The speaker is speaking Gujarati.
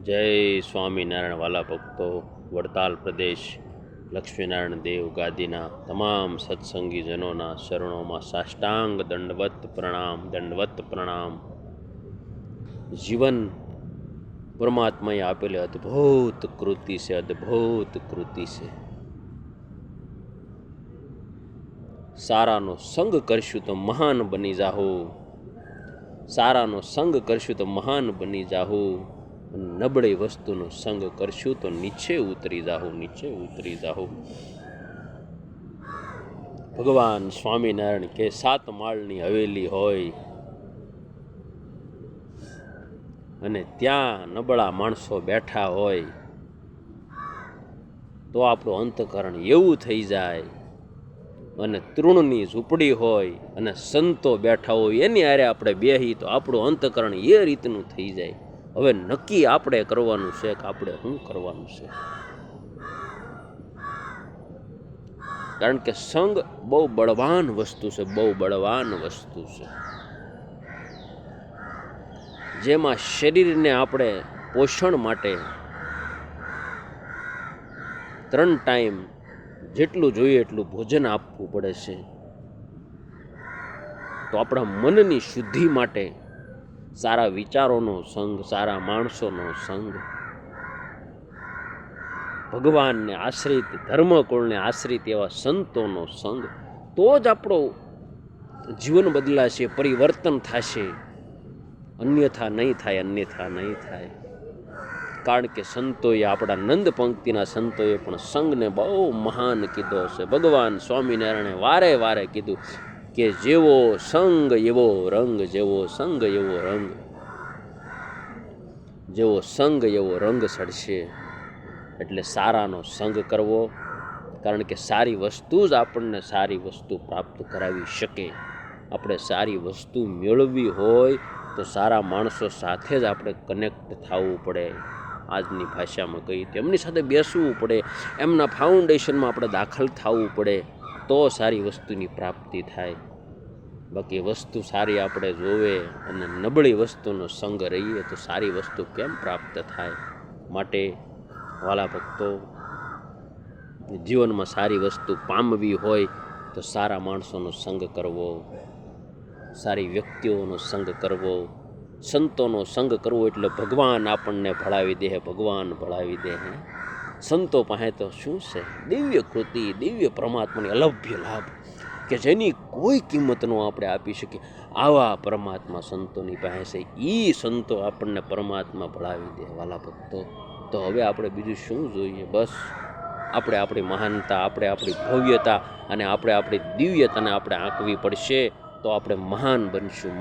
જય સ્વામિનારાયણ વાલા ભક્તો, વડતાલ પ્રદેશ લક્ષ્મીનારાયણ દેવ ગાદીના તમામ સત્સંગીજનોના શરણોમાં સાષ્ટાંગ દંડવત પ્રણામ. જીવન પરમાત્માએ આપેલી અદ્ભુત કૃતિ છે. સારાનો સંગ કરશું તો મહાન બની જાહો, નબળી વસ્તુનો સંગ કરશું તો નીચે ઉતરી જાહો. ભગવાન સ્વામિનારાયણ કે 7 માળની હવેલી હોય અને ત્યાં નબળા માણસો બેઠા હોય તો આપણું અંતકરણ એવું થઈ જાય, અને તૃણની ઝૂંપડી હોય અને સંતો બેઠા હોય એની હારે આપણે બેહી તો આપણું અંતકરણ એ રીતનું થઈ જાય. હવે નક્કી આપણે કરવાનું છે કે આપણે શું કરવાનું છે, કારણ કે સંગ બહુ બળવાન વસ્તુ છે. જેમાં શરીરને આપણે પોષણ માટે 3 ટાઈમ જેટલું જોઈએ એટલું ભોજન આપવું પડે છે, તો આપણા મનની શુદ્ધિ માટે સારા વિચારોનો સંગ, સારા માણસોનો સંગ, ભગવાનને આશ્રિત, ધર્મકુળને આશ્રિત એવા સંતોનો સંગ, તો જ આપણો જીવન બદલાશે, પરિવર્તન થશે. અન્યથા નહીં થાય. કારણ કે સંતોએ, આપણા નંદ પંક્તિના સંતોએ પણ સંગને બહુ મહાન કીધો છે. ભગવાન સ્વામિનારાયણે વારે કીધું કે જેવો સંગ એવો રંગ, જેવો સંગ એવો રંગ સડશે. એટલે સારાનો સંગ કરવો, કારણ કે સારી વસ્તુ જ આપણને સારી વસ્તુ પ્રાપ્ત કરાવી શકે. આપણે સારી વસ્તુ મેળવવી હોય તો સારા માણસો સાથે જ આપણે કનેક્ટ થવું પડે. આજની ભાષામાં કહીએ તો એમની સાથે બેસવું પડે, એમના ફાઉન્ડેશનમાં આપણે દાખલ થવું પડે, તો સારી વસ્તુની પ્રાપ્તિ થાય. બાકી વસ્તુ સારી આપણે જોવે અને નબળી વસ્તુનો સંગ રહીએ તો સારી વસ્તુ કેમ પ્રાપ્ત થાય. માટે વાલા ભક્તો, જીવનમાં સારી વસ્તુ પામવી હોય તો સારા માણસોનો સંગ કરવો, સારી વ્યક્તિઓનો સંગ કરવો, સંતોનો સંગ કરવો. એટલે ભગવાન આપણને ભળાવી દે. સંતો પાસે તો શું છે? દિવ્ય કૃતિ, દિવ્ય પરમાત્માની અલભ્ય લાભ કે જેની કોઈ કિંમત ન આપણે આપી શકીએ. આવા પરમાત્મા સંતોની પાસે છે. એ સંતો આપણને પરમાત્મા ભળાવી દે વાલા ભક્તો. તો હવે આપણે બીજું શું જોઈએ? બસ આપણે આપણી મહાનતા, આપણે આપણી ભવ્યતા અને આપણે આપણી દિવ્યતાને આપણે આંકવી પડશે, તો આપણે મહાન બનશું.